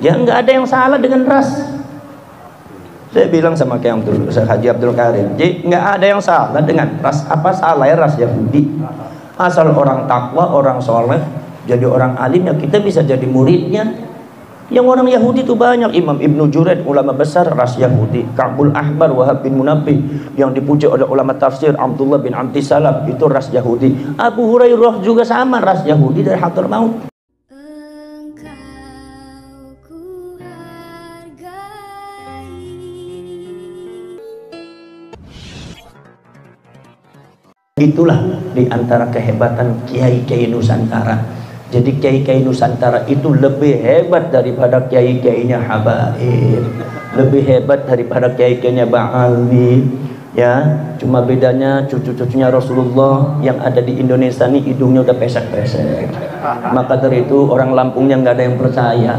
Ya nggak ada yang salah dengan ras. Saya bilang sama Kiai Haji Abdul Karim, jadi nggak ada yang salah dengan ras. Apa salahnya ras Yahudi? Asal orang takwa, orang soleh, jadi orang alim, ya kita bisa jadi muridnya. Yang orang Yahudi itu banyak. Imam Ibnu Juraid, ulama besar ras Yahudi. Ka'bul Ahbar, Wahab bin Munabbih, yang dipuji oleh ulama tafsir, Abdullah bin Abdissalam, itu ras Yahudi. Abu Hurairah juga sama, ras Yahudi dari Hadramaut. Itulah diantara kehebatan kiai-kiai Nusantara. Jadi kiai-kiai Nusantara itu lebih hebat daripada kiai-kiainya Habaib, lebih hebat daripada kiai-kiainya Ba'alwi. Ya, cuma bedanya cucu-cucunya Rasulullah yang ada di Indonesia nih hidungnya udah pesek-pesek. Maka dari itu orang Lampungnya nggak ada yang percaya.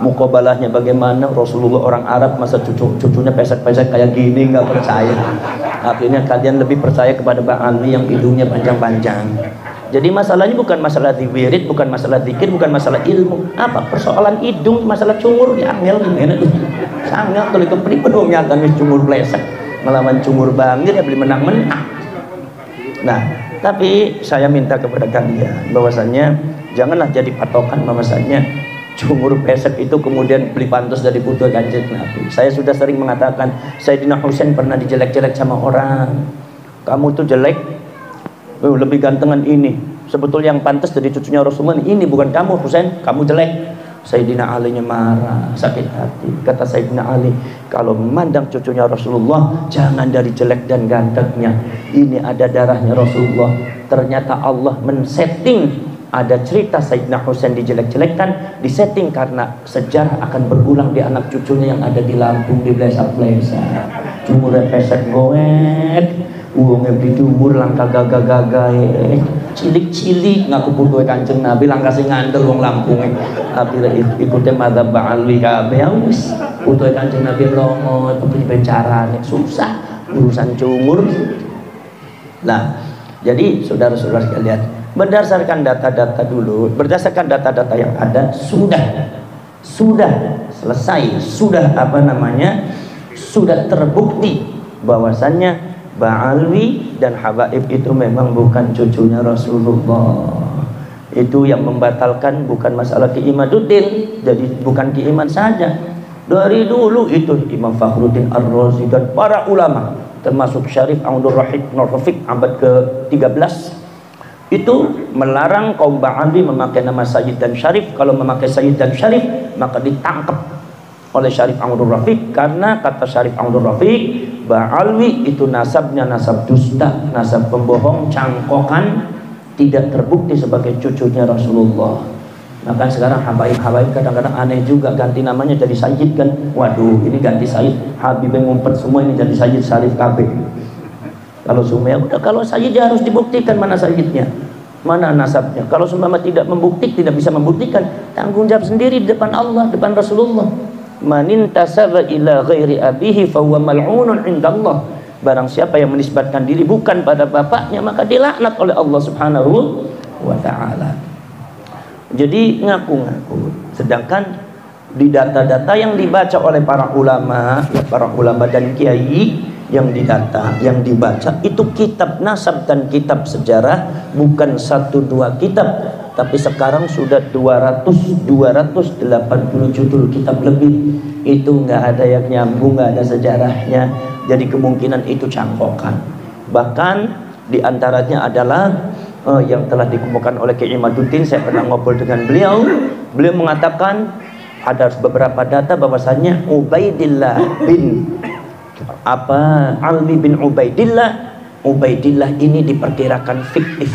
Mukobalahnya bagaimana? Rasulullah orang Arab, masa cucunya pesek-pesek kayak gini, nggak percaya. Akhirnya kalian lebih percaya kepada Ba'alwi yang hidungnya panjang-panjang. Jadi masalahnya bukan masalah wirid, bukan masalah zikir, bukan masalah ilmu. Apa persoalan hidung, masalah cungur ya angel gimana tuh? Sangat kalau kepri pedongnya kan cungur plesek melawan cungur bangir ya beli menang-menang. Nah, tapi saya minta kepada kalian bahwasannya janganlah jadi patokan bahwasannya cungur pesek itu kemudian beli pantas dari putu Kanjeng Nabi. Saya sudah sering mengatakan Sayyidina Husain pernah dijelek-jelek sama orang. Kamu tuh jelek, lebih gantengan ini. Sebetulnya yang pantas dari cucunya Rasulullah ini, bukan kamu Husain, kamu jelek. Sayyidina Ali-nya marah, sakit hati. Kata Sayyidina Ali, kalau memandang cucunya Rasulullah jangan dari jelek dan gantengnya. Ini ada darahnya Rasulullah. Ternyata Allah men-setting. Ada cerita Sayyidina Husain dijelek-jelekkan, disetting karena sejarah akan berulang di anak cucunya yang ada di Lampung, di Blesa-Blesa. Cumurnya pesek goet, uangnya didumur langkah gagah-gagah, cilik-cilik ngaku putu Kanjeng Nabi, langkah sing ngandel wong Lampung. Apabila ikutnya madzhab Ba'alwi kabeh ya wis, putu Kanjeng Nabi longo, kepriben carane susah urusan cumur. Nah, jadi saudara-saudara sekalian, berdasarkan data-data dulu, berdasarkan data-data yang ada, sudah selesai, sudah sudah terbukti bahwasannya Ba'alwi dan Habaib itu memang bukan cucunya Rasulullah. Itu yang membatalkan bukan masalah Kiimaduddin, jadi bukan Kiiman saja. Dari dulu itu Imam Fakhruddin Ar-Razi dan para ulama, termasuk Syarif Abdul Rafiq abad ke-13, itu melarang kaum Ba'alwi memakai nama Sayyid dan Syarif. Kalau memakai Sayyid dan Syarif maka ditangkap oleh Syarif Abdul Rafiq, karena kata Syarif Abdul Rafiq, Ba'alwi itu nasabnya nasab dusta, nasab pembohong, cangkokan, tidak terbukti sebagai cucunya Rasulullah. Maka sekarang Habaib kadang-kadang aneh juga, ganti namanya jadi Sayyid kan. Waduh, ini ganti Sayyid, Habib yang ngumpet semua ini jadi Sayyid Syarif KB. Kalau Sumaya udah, kalau Sayyid harus dibuktikan mana Sayyidnya, mana nasabnya. Kalau seumpama tidak membuktikan, tidak bisa membuktikan, tanggung jawab sendiri di depan Allah, depan Rasulullah. Manin tasaba ila ghairi abihi fahuwa mal'unun indallah. Barang siapa yang menisbatkan diri bukan pada bapaknya, maka dilaknat oleh Allah Subhanahu wa ta'ala. Jadi ngaku-ngaku, sedangkan di data-data yang dibaca oleh para ulama dan kiai, yang didata, yang dibaca itu kitab nasab dan kitab sejarah, bukan 1-2 kitab, tapi sekarang sudah 280 judul kitab lebih. Itu nggak ada yang nyambung, nggak ada sejarahnya. Jadi kemungkinan itu cangkokan. Bahkan diantaranya adalah yang telah dikumpulkan oleh Kiai Imaduddin. Saya pernah ngobrol dengan beliau mengatakan ada beberapa data bahwasannya Ubaidillah bin Alwi bin Ubaidillah ini diperkirakan fiktif.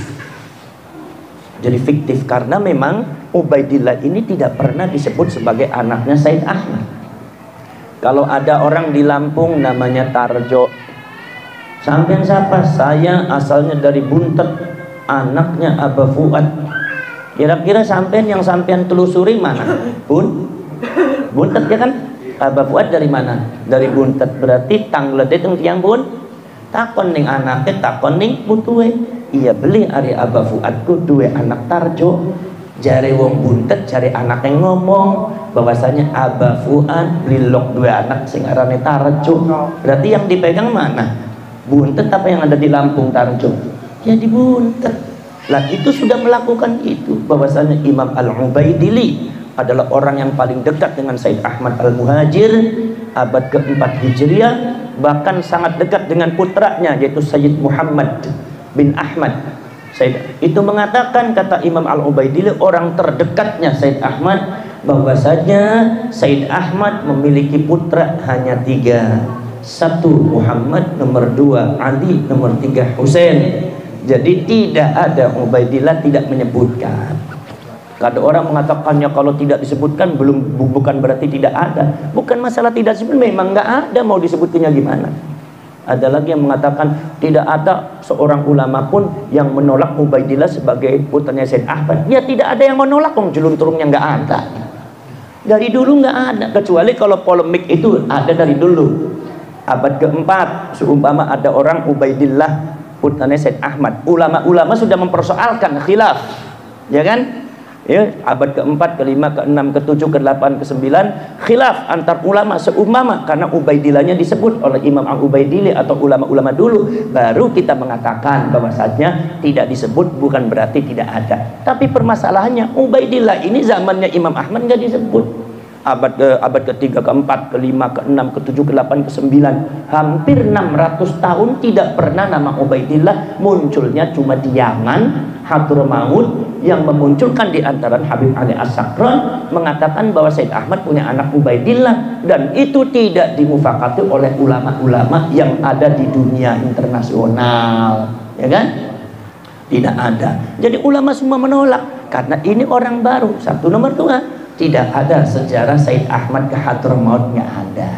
Jadi fiktif karena memang Ubaidillah ini tidak pernah disebut sebagai anaknya Said Ahmad. Kalau ada orang di Lampung namanya Tarjo, sampean siapa? Saya asalnya dari Buntet, anaknya Aba Fuad. Kira-kira sampean yang sampean telusuri mana? Buntet ya kan? Aba Fuad dari mana? Dari Buntet. Berarti tangledet yang bun takon ning anaknya, takon ning putuwe. Iya beli ari Aba Fuadku duwe anak Tarjo. Jare wong buntet, jare anak yang ngomong bahwasanya Aba Fuad lilok dua anak sing arane Tarjo. Berarti yang dipegang mana? Buntet apa yang ada di Lampung Tarjo? Ya di buntet. Lah itu sudah melakukan itu, bahwasanya Imam Al-Ubaidili adalah orang yang paling dekat dengan Said Ahmad Al-Muhajir abad ke-4 Hijriah, bahkan sangat dekat dengan putranya yaitu Sayyid Muhammad bin Ahmad. Said itu mengatakan, kata Imam Al-Ubaidili, orang terdekatnya Said Ahmad, bahwasanya Said Ahmad memiliki putra hanya 3. 1 Muhammad, nomor 2 Ali, nomor 3 Husain. Jadi tidak ada, Ubaidillah tidak menyebutkan. Kada orang mengatakannya kalau tidak disebutkan bukan berarti tidak ada. Bukan masalah tidak disebut, memang nggak ada, mau disebutnya gimana. Ada lagi yang mengatakan tidak ada seorang ulama pun yang menolak Ubaidillah sebagai putranya Said Ahmad. Ya tidak ada yang menolak, jelunturungnya nggak ada. Dari dulu nggak ada, kecuali kalau polemik itu ada dari dulu. Abad ke-4 seumpama ada orang Ubaidillah putranya Said Ahmad, ulama-ulama sudah mempersoalkan khilaf, ya kan? Ya, abad ke-4, ke-5, ke-6, ke-7, ke-8, ke-9 khilaf antar ulama seumpama karena Ubaidillahnya disebut oleh Imam Al-Ubaidili atau ulama-ulama dulu, baru kita mengatakan bahwasanya tidak disebut bukan berarti tidak ada. Tapi permasalahannya Ubaidillah ini zamannya Imam Ahmad nggak disebut. Abad ke-3, ke-4, ke-5, ke-6, ke-7, ke-8, ke-9, hampir 600 tahun tidak pernah nama Ubaidillah munculnya, cuma di Yaman, Hadramaut, yang memunculkan di antara Habib Ali As-Sakran mengatakan bahwa Said Ahmad punya anak Ubaidillah, dan itu tidak dimufakati oleh ulama-ulama yang ada di dunia internasional, ya kan? Tidak ada. Jadi ulama semua menolak karena ini orang baru. Satu, nomor 2, tidak ada sejarah Said Ahmad ke Hadramaut, nggak ada.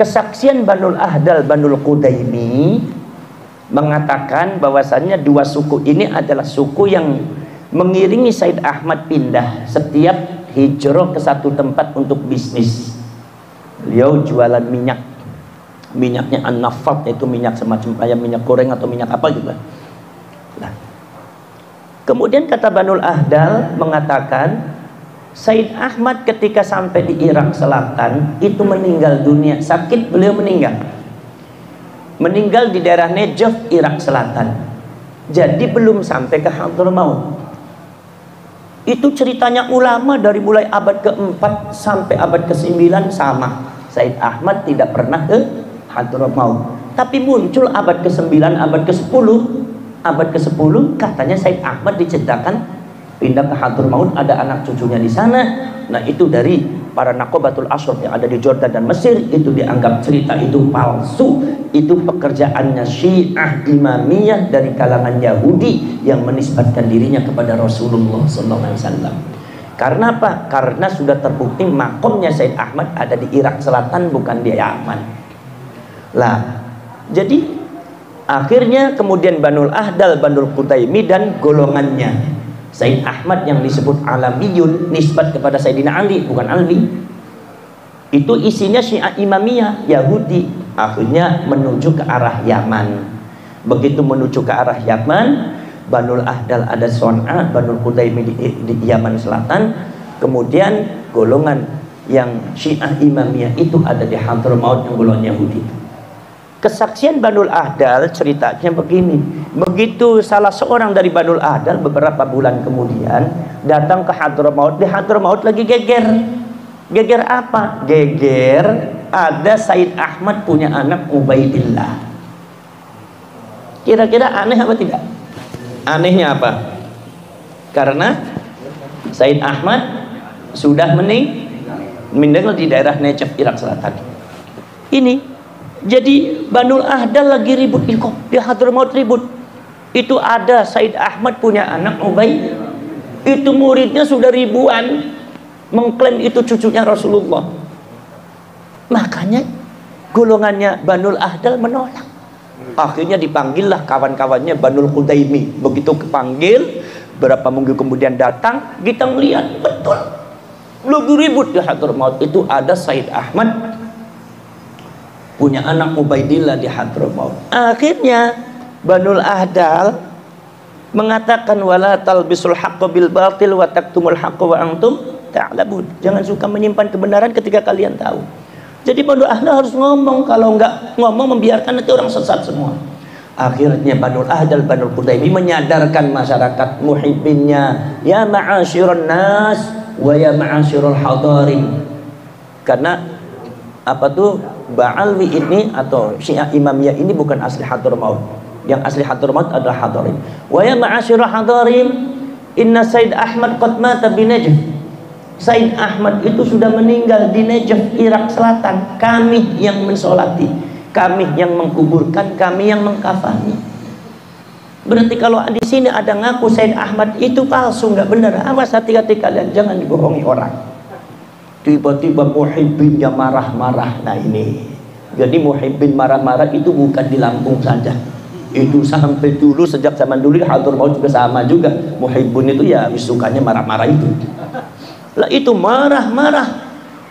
Kesaksian Banul Ahdal, Banul Qudaimi mengatakan bahwasannya 2 suku ini adalah suku yang mengiringi Said Ahmad pindah setiap hijrah ke satu tempat untuk bisnis. Beliau jualan minyaknya An-Nafat, yaitu minyak semacam kayak minyak goreng atau minyak apa juga. Nah, kemudian kata Banul Ahdal mengatakan Said Ahmad ketika sampai di Irak Selatan itu meninggal dunia, sakit, beliau meninggal di daerah Najaf, Irak Selatan. Jadi belum sampai ke Hadramaut. Itu ceritanya ulama dari mulai abad ke-4 sampai abad ke-9 sama. Said Ahmad tidak pernah ke Hadramaut. Tapi muncul abad ke-9, abad ke-10. Abad ke-10 katanya Said Ahmad diceritakan pindah ke Hadramaut, ada anak cucunya di sana. Nah itu dari para Naqobatul Ashraf yang ada di Jordan dan Mesir, itu dianggap cerita itu palsu. Itu pekerjaannya Syiah Imamiyah dari kalangan Yahudi yang menisbatkan dirinya kepada Rasulullah SAW. Karena apa? Karena sudah terbukti makomnya Said Ahmad ada di Irak Selatan, bukan di Yaman. Lah, jadi akhirnya kemudian Banul Ahdal, Banul Qudaimi dan golongannya Said Ahmad yang disebut Alamiyun, nisbat kepada Sayyidina Ali, bukan Alwi. Itu isinya Syiah Imamiyah Yahudi. Akhirnya menuju ke arah Yaman. Begitu menuju ke arah Yaman, Banul Ahdal ada Son'a, Banul Qudaimi di Yaman Selatan. Kemudian golongan yang Syiah Imamiyah itu ada di Hadramaut, yang golongan Yahudi. Kesaksian Banul Ahdal ceritanya begini. Begitu salah seorang dari Banul Ahdal beberapa bulan kemudian datang ke Hadramaut. Di Hadramaut lagi geger. Geger apa? Geger ada Said Ahmad punya anak Ubaidillah. Kira-kira aneh apa tidak? Anehnya apa? Karena Said Ahmad sudah meninggal di daerah Najaf, Irak Selatan. Ini jadi Banul Ahdal lagi ribut di Hadramaut, ribut. Itu ada Said Ahmad punya anak Ubaid. Itu muridnya sudah ribuan, mengklaim itu cucunya Rasulullah. Makanya golongannya Banul Ahdal menolak. Akhirnya dipanggillah kawan-kawannya Banul Qudaimi. Begitu kepanggil, berapa minggu kemudian datang, kita melihat betul lagi ribut di Hadramaut. Itu ada Said Ahmad punya anak Ubaidillah di Hadramaut. Akhirnya Banul Ahdal mengatakan wala talbisul haqqo bil batil wa taktumul haqqo wa antum ta'lamun. Jangan suka menyimpan kebenaran ketika kalian tahu. Jadi Banu Ahdal harus ngomong, kalau enggak ngomong membiarkan nanti orang sesat semua. Akhirnya Banu Ahdal, Banu Qudaimi menyadarkan masyarakat muhibbinnya, ya ma'asyiron nas wa ya ma'asyiral hadirin. Karena apa tuh, Ba'alwi ini atau Syiah Imamiyah ini bukan asli Hadramaut. Yang asli Hadramaut adalah hadirin. Wa ya ma'asyiral hadirin, inna Said Ahmad qad mata bi Najaf. Said Ahmad itu sudah meninggal di Najaf, Irak Selatan. Kami yang mensolati, kami yang mengkuburkan, kami yang mengkafani. Berarti kalau di sini ada ngaku Said Ahmad itu palsu, nggak benar. Awas, hati-hati kalian, jangan dibohongi orang. Tiba-tiba muhibbinnya marah-marah. Nah ini, jadi muhibbin marah-marah itu bukan di Lampung saja. Itu sampai dulu, sejak zaman dulu Hadramaut juga sama juga. Muhibbun itu ya sukanya marah-marah itu. Lah itu marah-marah.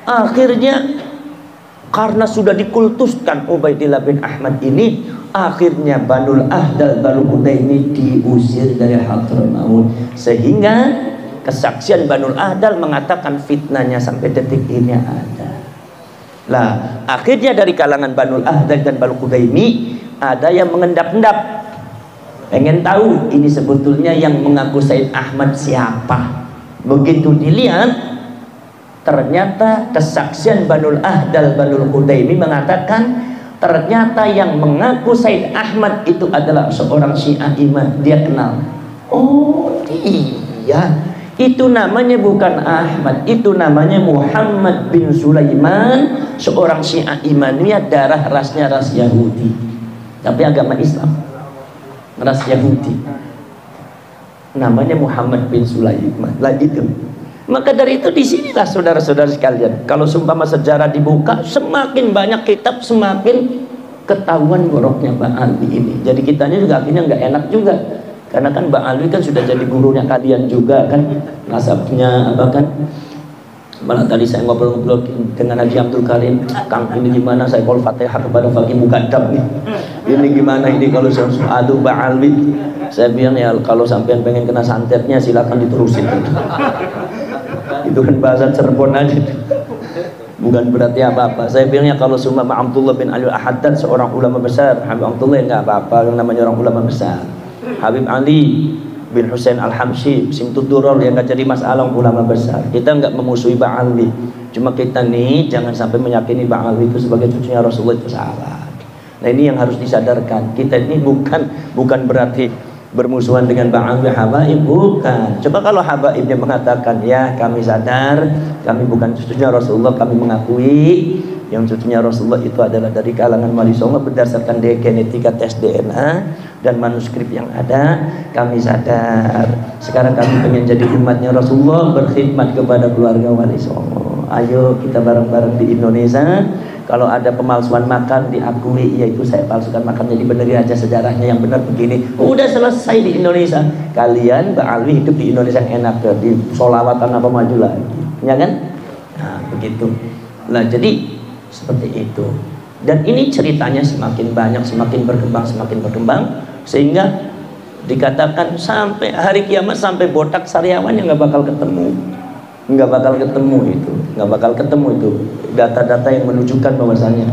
Akhirnya karena sudah dikultuskan Ubaidillah bin Ahmad ini, akhirnya Banul Ahdal, Banu Qudaimi diusir dari Hadramaut. Sehingga kesaksian Banul Ahdal mengatakan fitnahnya sampai detik ini ada. Lah akhirnya dari kalangan Banul Ahdal dan Banu Qudaimi ada yang mengendap-endap, pengen tahu ini sebetulnya yang mengaku Said Ahmad siapa. Begitu dilihat, ternyata kesaksian Banul Ahdal, Banul Qudaimi mengatakan ternyata yang mengaku Said Ahmad itu adalah seorang Syiah Imam. Dia kenal, oh iya, itu namanya bukan Ahmad, itu namanya Muhammad bin Sulaiman, seorang Syiah Imamiyah, darah rasnya ras Yahudi, tapi agama Islam, ras Yahudi, namanya Muhammad bin Sulaiman. Lah itu, maka dari itu disinilah saudara-saudara sekalian, kalau sumpama sejarah dibuka, semakin banyak kitab semakin ketahuan boroknya Ba'alwi ini. Jadi kitanya juga akhirnya nggak enak juga, karena kan Ba'alwi kan sudah jadi gurunya kalian juga kan, nasabnya apa kan. Malah tadi saya ngobrol-ngobrol dengan Haji Abdul Karim, Kang ini gimana saya kalau Fatihah kepada Fakih Mukaddam nih, ini gimana ini kalau aduh Ba'alwi. Saya bilang ya kalau sampean pengen kena santetnya silakan diterusin. Itu kan bahasa Cirebon aja, bukan berarti apa-apa. Saya bilangnya kalau summa Abdullah bin Ali Al-Haddad seorang ulama besar, Habib Abdullah nggak apa-apa, yang namanya orang ulama besar. Habib Ali bin Husain Al-Hamshi Simtuduror yang nggak jadi masalah, ulama besar. Kita nggak memusuhi Ba'alwi, cuma kita nih jangan sampai meyakini Ba'alwi itu sebagai cucunya Rasulullah, itu salah. Nah ini yang harus disadarkan. Kita ini bukan berarti bermusuhan dengan Ba'alwi habaib, bukan. Coba kalau habaibnya mengatakan ya kami sadar kami bukan cucunya Rasulullah, kami mengakui yang cucunya Rasulullah itu adalah dari kalangan Wali Songo berdasarkan genetika tes DNA dan manuskrip yang ada, kami sadar sekarang kami pengen jadi umatnya Rasulullah, berkhidmat kepada keluarga Wali Songo. Ayo kita bareng-bareng di Indonesia, kalau ada pemalsuan makam diakui, yaitu saya palsukan makamnya, dibenerin aja sejarahnya yang benar begini, udah selesai di Indonesia. Kalian Ba'alwi hidup di Indonesia yang enak, di solawatan apa maju lagi, ya kan? Nah begitu lah, jadi seperti itu. Dan ini ceritanya semakin banyak, semakin berkembang, sehingga dikatakan sampai hari kiamat, sampai botak sariawan yang nggak bakal ketemu itu data-data yang menunjukkan bahwasanya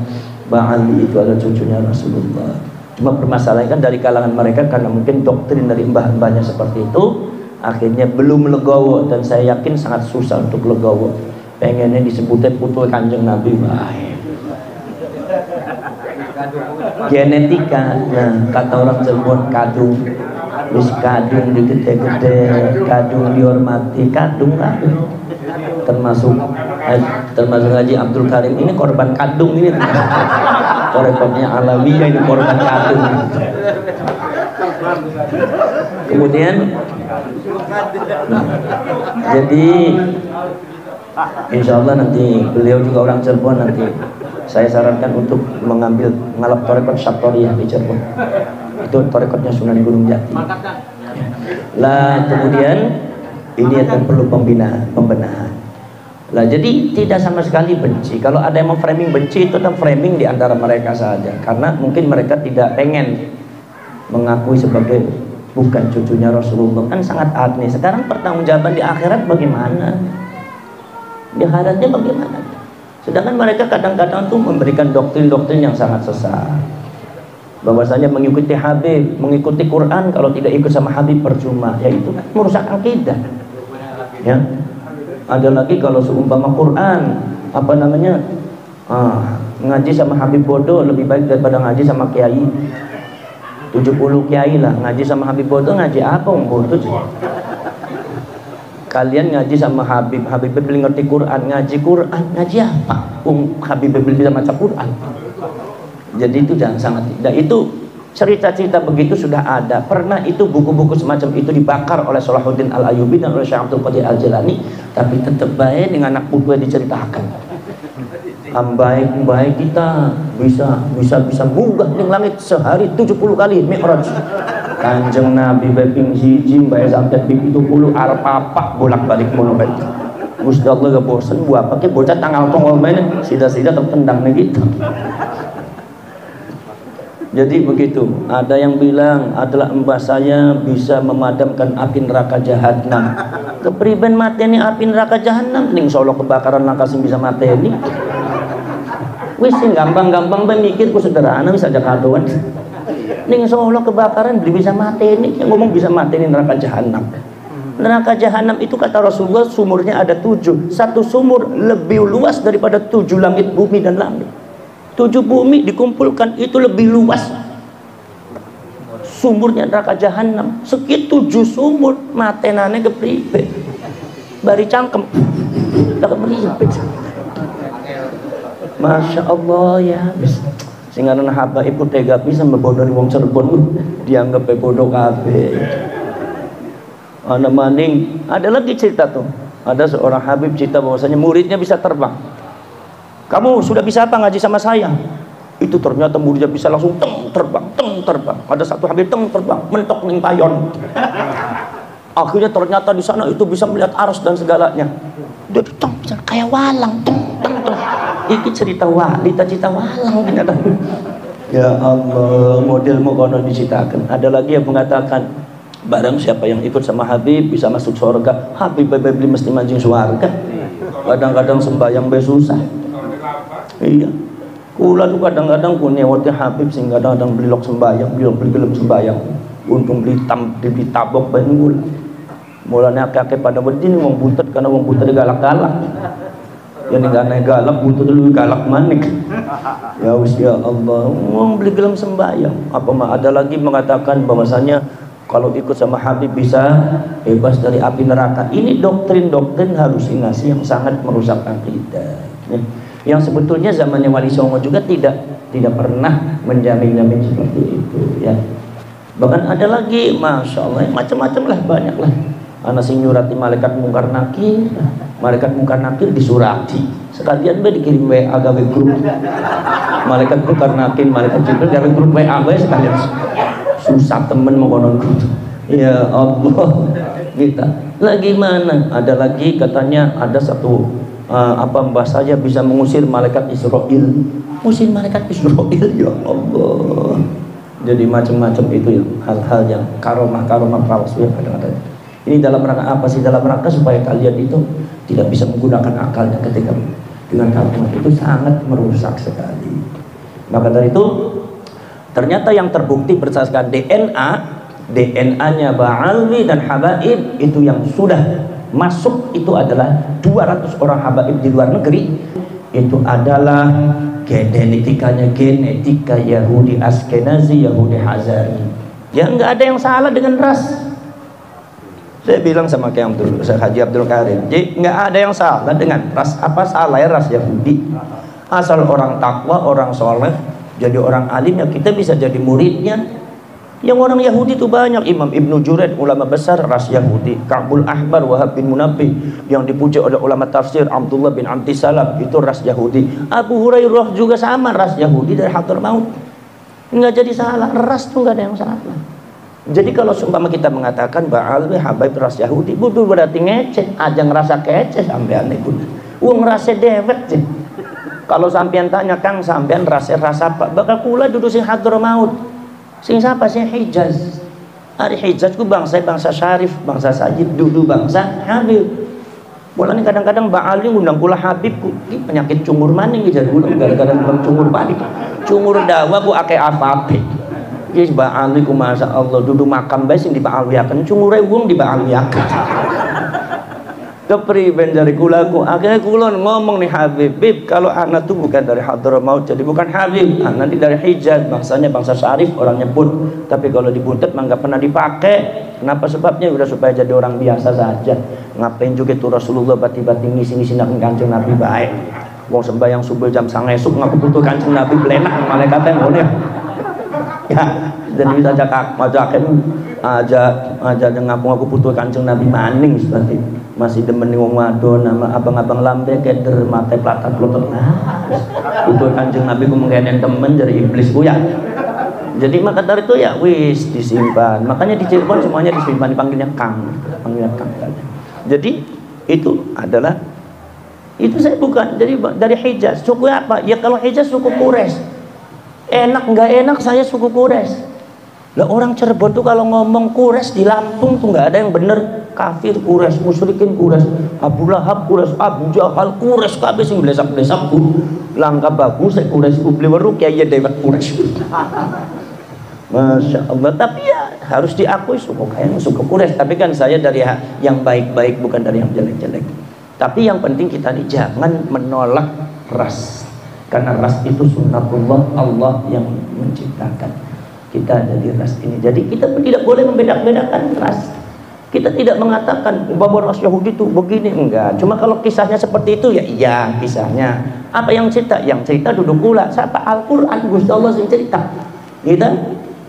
Ba'alwi itu adalah cucunya Rasulullah. Cuma permasalahan kan dari kalangan mereka, karena mungkin doktrin dari mbah-mbahnya seperti itu, akhirnya belum legowo, dan saya yakin sangat susah untuk legowo. Pengennya disebutnya putu Kanjeng Nabi, baik genetika. Nah kata orang Cirebon, kadung wis kadung digede-gede, kadung dihormati, kadung lah. Termasuk Haji Abdul Karim ini korban kadung ini, korekornya alamiah ini korban kadung. Kemudian jadi insya Allah nanti beliau juga orang Cirebon, nanti saya sarankan untuk ngalap torekot Syaktoriyah di Cirebon. Itu torekotnya Sunan Gunung Jati. Lah kemudian ini akan perlu pembenahan. Lah jadi tidak sama sekali benci. Kalau ada yang memframing benci, itu kan framing di antara mereka saja, karena mungkin mereka tidak pengen mengakui sebagai bukan cucunya Rasulullah, kan sangat aneh. Sekarang pertanggungjawaban di akhirat bagaimana? Di akhiratnya bagaimana? Sedangkan mereka kadang-kadang tuh memberikan doktrin-doktrin yang sangat sesat. Bahwasanya mengikuti Habib, mengikuti Quran, kalau tidak ikut sama Habib percuma, yaitu merusak akidah. Ya. Ada lagi kalau seumpama Quran, apa namanya? Ngaji sama Habib bodoh lebih baik daripada ngaji sama kiai. 70 kiai lah, ngaji sama Habib bodoh, ngaji apa bodoh sih? Kalian ngaji sama Habib beli ngerti Quran, ngaji ngaji apa? Habib beli bisa baca Quran. Jadi itu jangan sangat. Dan itu cerita-cerita begitu sudah ada. Pernah itu buku-buku semacam itu dibakar oleh Salahuddin Al-Ayyubi dan oleh Syekh Abdul Qadir Al-Jilani, tapi tetap baik dengan anak putu diceritakan. Baik kita bisa munggah di langit sehari 70 kali mi'raj. Kanjeng Nabi beping siji bae sampai pipi 70 arep apa bolak-balik mono bae. Gusti Allah gak bosan buat pakai bocah tanggal tongol main sida-sida tertendang gitu. Jadi begitu. Ada yang bilang adalah mbah saya bisa memadamkan api neraka jahanam. Kepriben mateni api neraka jahanam ning Solo kebakaran langka sing bisa mateni. Wis sing gampang-gampang bae mikir ku sederhana wis aja kadoan. Ning Solo kebakaran bisa mateni, yang ngomong bisa mateni neraka jahanam. Neraka jahanam itu kata Rasulullah sumurnya ada 7. Satu sumur lebih luas daripada 7 langit bumi dan langit. 7 bumi dikumpulkan itu lebih luas sumurnya neraka jahanam. Sekitu 7 sumur matenane kepribe. Bari cangkem. Tak kepribe. Masya Allah ya. Sehingga haba ibu tega bisa membodohi wong Cirebon dianggap bodoh kabeh. Ana maning ada lagi cerita tuh. Ada seorang Habib cerita bahwasanya muridnya bisa terbang. Kamu sudah bisa apa ngaji sama saya? Itu ternyata muridnya bisa langsung terbang. Ada satu Habib terbang, mentok ning payon. Akhirnya ternyata di sana itu bisa melihat arus dan segalanya. Dia bisa kayak walang. Iki cerita wali, cerita walang ternyata. Ya Allah, modelmu kono diceritakan. Ada lagi yang mengatakan barang siapa yang ikut sama Habib bisa masuk surga. Habib beli mesti mancing surga. Kadang-kadang sembahyang be susah. Iya. Kula tuh kadang-kadang punya waktu Habib sing kadang-kadang beli lok sembahyang, beli gelem sembahyang. Untung beli tabok bae kula. Mulane akeh pada wedi ning wong butet karena wong butet galak-galak. Ya ning galak butet dulu galak manik. Ya wis ya Allah, wong beli gelem sembahyang. Apa mah ada lagi mengatakan bahwasanya kalau ikut sama Habib bisa bebas dari api neraka. Ini doktrin-doktrin halusinasi yang sangat merusak akidah. Ya. Yang sebetulnya zamannya Wali Songo juga tidak pernah menjamin seperti itu ya. Bahkan ada lagi Masya Allah macam-macam lah, banyak lah. Ana sing nyurati malaikat mungkar nakir, malaikat mungkar nakir disurati sekalian be dikirim WA gawe grup malaikat mungkar nakir, malaikat jibril gawe grup WA be sekalian. Susah temen mau konon grup. Ya Allah kita lagi mana? Ada lagi katanya ada satu mbah saja bisa mengusir malaikat Israel. Usir malaikat Israel ya Allah. Jadi macam-macam itu ya, hal-hal yang karomah palsu yang kadang-kadang. Ini dalam rangka apa sih? Dalam rangka supaya kalian itu tidak bisa menggunakan akalnya ketika dengan kalimat itu sangat merusak sekali. Maka dari itu ternyata yang terbukti berdasarkan DNA-nya Ba'alwi dan Habaib itu yang sudah masuk itu adalah 200 orang habaib di luar negeri. Itu adalah genetika Yahudi Askenazi, Yahudi Hazari. Ya nggak ada yang salah dengan ras. Saya bilang sama Haji Abdul Karim, jadi nggak ada yang salah dengan ras. Apa salah ya ras Yahudi? Asal orang takwa, orang soleh, jadi orang alim ya kita bisa jadi muridnya. Yang orang Yahudi itu banyak. Imam Ibnu Juraid, ulama besar ras Yahudi. Ka'bul Ahbar, Wahab bin Munabbih yang dipuji oleh ulama tafsir, Abdullah bin Antisalam itu ras Yahudi. Abu Hurairah juga sama ras Yahudi dari Hadramaut. Nggak jadi salah, ras tuh nggak ada yang salah. Jadi kalau seumpama kita mengatakan Ba'alwi Habaib ras Yahudi, butuh berarti ngeceh, aja ngerasa kece sampean ibu. Wong rasa dewet sih. Kalau sampean tanya Kang sampean rasa apa? Bakal kula duduk sing Hadramaut. Sing siapa sih Hijaz? Hari Hijaz ku bangsa Syarif, bangsa Sajid, dulu bangsa Habib. Mulane kadang-kadang Ba'ali ngundang kula Habib ku penyakit cungur maning jadi kula gara-gara cungur padi. Cungur dawa ku akeh apa-apa. Yes Ba'ali ku masyaallah dudu makam bae sing diba'aliaken cungure wong diba'aliaken. Kepriben dari kula ku akhirnya kula ngomong nih Habib, Bib, kalau anak tuh bukan dari Hadramaut jadi bukan Habib, nanti dari Hijaz, bangsanya bangsa Syarif, orangnya pun, tapi kalau dibuntet mah nggak pernah dipakai. Kenapa sebabnya? Udah supaya jadi orang biasa saja. Ngapain juga tuh Rasulullah bati-bati ngisi-ngisi nak Kanjeng Nabi baik. Wong sembahyang subuh jam 5 esuk ngaku butuh Kanjeng Nabi belenak malaikatnya ngono ya. Dan bisa aja ngaku butuh Kanjeng Nabi maning seperti masih demen wong wadon nama abang-abang lambe keder mate platat plotot butuh Kanjeng Nabi ku mengenen temen dari iblis ku ya. Jadi maka dari itu ya wis disimpan. Makanya di Cirebon semuanya disimpan, dipanggilnya Kang, panggilnya Kang. Jadi itu adalah itu saya bukan dari Hijaz. Suku apa? Ya kalau Hijaz suku Quraisy. Enak nggak enak saya suku Quraisy. Lah orang Cirebon tuh kalau ngomong Quraisy di Lampung tuh nggak ada yang bener. Kafir Quraisy, musyrikin Quraisy, Abu Lahab Quraisy, Abu Jahal Quraisy, kabeh sing blesak-blesak ku. Langka bagus Quraisy ku beli weru kiai dewek Quraisy. Masya Allah, tapi ya harus diakui suku kayaknya suku Quraisy. Tapi kan saya dari yang baik-baik bukan dari yang jelek-jelek. Tapi yang penting kita nih jangan menolak ras, karena ras itu sunnatullah, Allah yang menciptakan kita dari ras ini. Jadi kita tidak boleh membeda-bedakan ras. Kita tidak mengatakan bahwa ras Yahudi itu begini, enggak. Cuma kalau kisahnya seperti itu ya iya kisahnya. Apa yang cerita? Yang cerita duduk pula. Siapa? Al-Quran, Gusti Allah yang cerita. Gitu.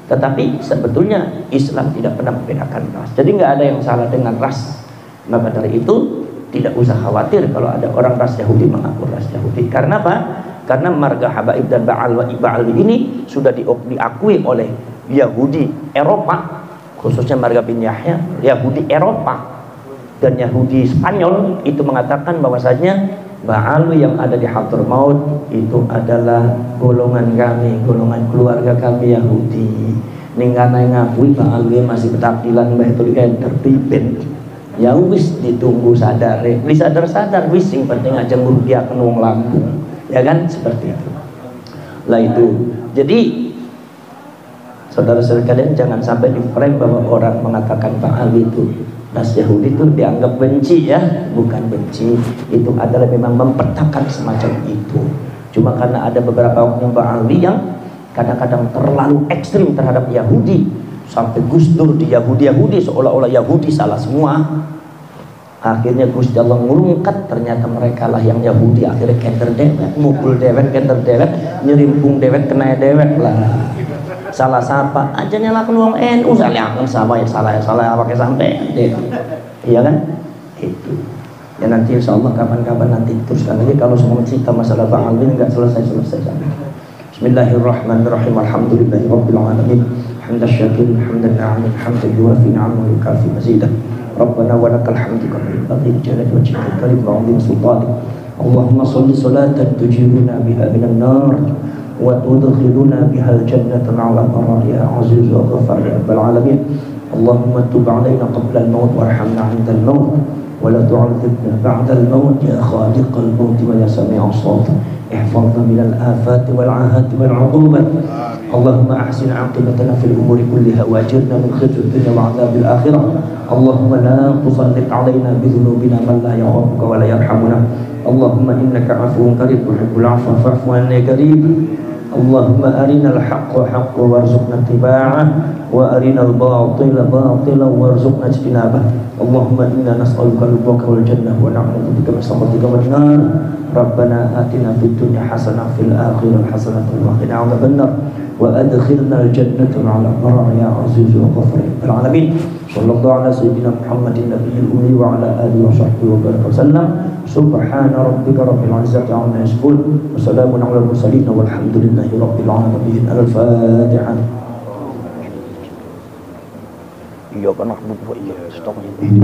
Tetapi sebetulnya Islam tidak pernah membedakan ras. Jadi nggak ada yang salah dengan ras. Maka dari itu tidak usah khawatir kalau ada orang ras Yahudi mengaku ras Yahudi. Karena apa? Karena marga Habaib dan Ba'alwi ini sudah diakui oleh Yahudi Eropa, khususnya marga bin Yahya, Yahudi Eropa dan Yahudi Spanyol itu mengatakan bahwasanya Ba'alwi yang ada di Hadramaut itu adalah golongan kami, golongan keluarga kami Yahudi. Ninggana ngakui Ba'alwi masih betakdilan Baitul tertibin. Ya wis ditunggu sadar, disadar-sadar wis sing penting aja ngrupiaken wong Lampung. Ya kan seperti itu. Lah itu. Jadi saudara-saudara kalian jangan sampai di frame bahwa orang mengatakan Ba'alwi itu ras Yahudi itu dianggap benci ya, bukan benci, itu adalah memang mempetakan semacam itu. Cuma karena ada beberapa oknum Ba'alwi yang kadang-kadang terlalu ekstrim terhadap Yahudi sampai Gus Dur di Yahudi seolah-olah Yahudi salah semua. Akhirnya Gusti Allah ngurungkat ternyata mereka lah yang Yahudi, akhirnya kenter dewek, mukul dewek, kenter dewek, nyerimpung dewek, kena dewek lah. Salah siapa aja nyalakan uang NU, salah sama ya salah pakai sampai deh. Iya kan? Itu. Ya nanti insya Allah kapan-kapan nanti teruskan lagi kalau semua cerita masalah Ba'alwi nggak selesai sampai. Bismillahirrahmanirrahim. Alhamdulillahirabbil alamin. Hamdan syakirin, hamdan na'amin, hamdan yuwafi ni'amahu wa yukafi mazidah. Rabbana wa lakal hamdu kama yanbaghi li jalali wajhikal karim wa 'azimi sultanik. Allahumma shalli salatan tujiruna biha minan nar wa tudkhiluna bihal jannata ma'al abrar ya aziz wa ghafar ya rabbal alamin. Allahumma tub 'alaina qabla al-maut warhamna 'inda al-maut wa la tu'adzibna ba'da al-maut ya khaliqal maut wa ya sami'as sawt. Ihfazna minal afati wal 'ahati wal 'uqubat. Allahumma ahsin 'aqibatana fil umuri kulliha wa ajirna min khizyid dunya wa 'adzabil akhirah. Allahumma la tusallit 'alaina bi dhunubina man la yakhafuka wa la yarhamuna. Allahumma innaka 'afuwwun karim tuhibbul 'afwa fa'fu 'anna ya karim. Allahumma arinal haqqa haqqan warzuqna ittiba'ah wa arinal batila batilan warzuqna ijtinabah. Allahumma inna nas'aluka ridhaka wal jannah wa na'udzu bika min sakhatika wan nar. Rabbana atina fid dunya hasanah fil akhirati hasanah wa qina 'adzabannar wa adkhilna al jannata ma'al abrar ya aziz wa ghafur ya rabbal alamin. Sallallahu ala sayyidina Muhammadin nabiyil ummi wa ala alihi wa sahbihi wa baraka wasallam. Subhana rabbika rabbil izzati 'amma yasifun wa salamun 'alal mursalin walhamdulillahi rabbil alamin. Al-Fatihah. Iyyaka na'budu wa iyyaka nasta'in.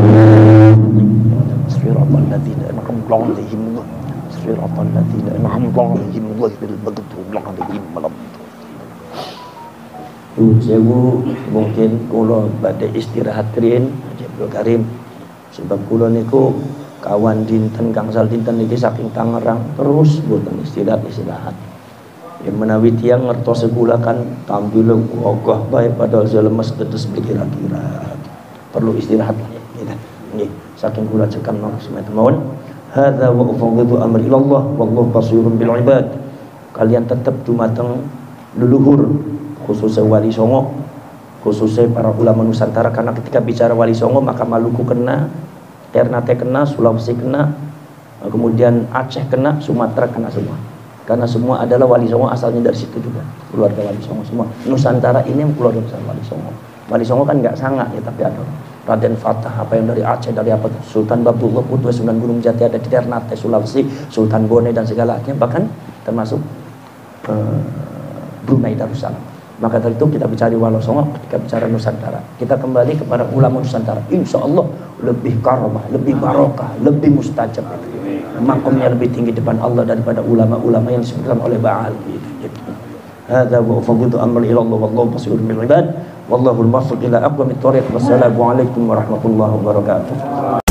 Shiratal ladzina an'amta 'alaihim Shiratal ladzina an'amta 'alaihim ghairil maghdubi 'alaihim waladdallin. Sewu mungkin kula badhe istirahat rin Haji Abdul Karim sebab kula niku kawan dinten gangsal dinten niki saking Tangerang terus boten istirahat yang menawi tiyang ngertos kula kan tampil ogah bae padahal lemes tetes berkira-kira perlu istirahat lah ya nggih saking kula cekam mawon hadza wa ufawwidu amri ilallah wallahu basirun bil ibad kalian tetap dumateng leluhur khususnya Wali Songo, khususnya para ulama Nusantara, karena ketika bicara Wali Songo maka Maluku kena, Ternate kena, Sulawesi kena, kemudian Aceh kena, Sumatera kena semua, karena semua adalah Wali Songo asalnya dari situ juga, keluarga Wali Songo semua. Nusantara ini keluarga besar Wali Songo. Wali Songo kan nggak sangat ya, tapi ada Raden Fatah apa yang dari Aceh, dari apa Sultan Babullah Putwe, Sunan Gunung Jati, ada di Ternate, Sulawesi, Sultan Bone dan segalanya, bahkan termasuk Brunei Darussalam. Maka dari itu kita bicara Wali Songo, ketika bicara Nusantara kita kembali kepada ulama Nusantara, insya Allah lebih karomah, lebih barokah, lebih mustajab, makomnya lebih tinggi depan Allah daripada ulama-ulama yang disebutkan oleh Ba'al. Hadza wa ufawwidu amri ila Allah wallahu basirun bil ibad wallahu al-muwaffiq ila aqwamit thoriq. Wassalamu alaikum warahmatullahi wabarakatuh.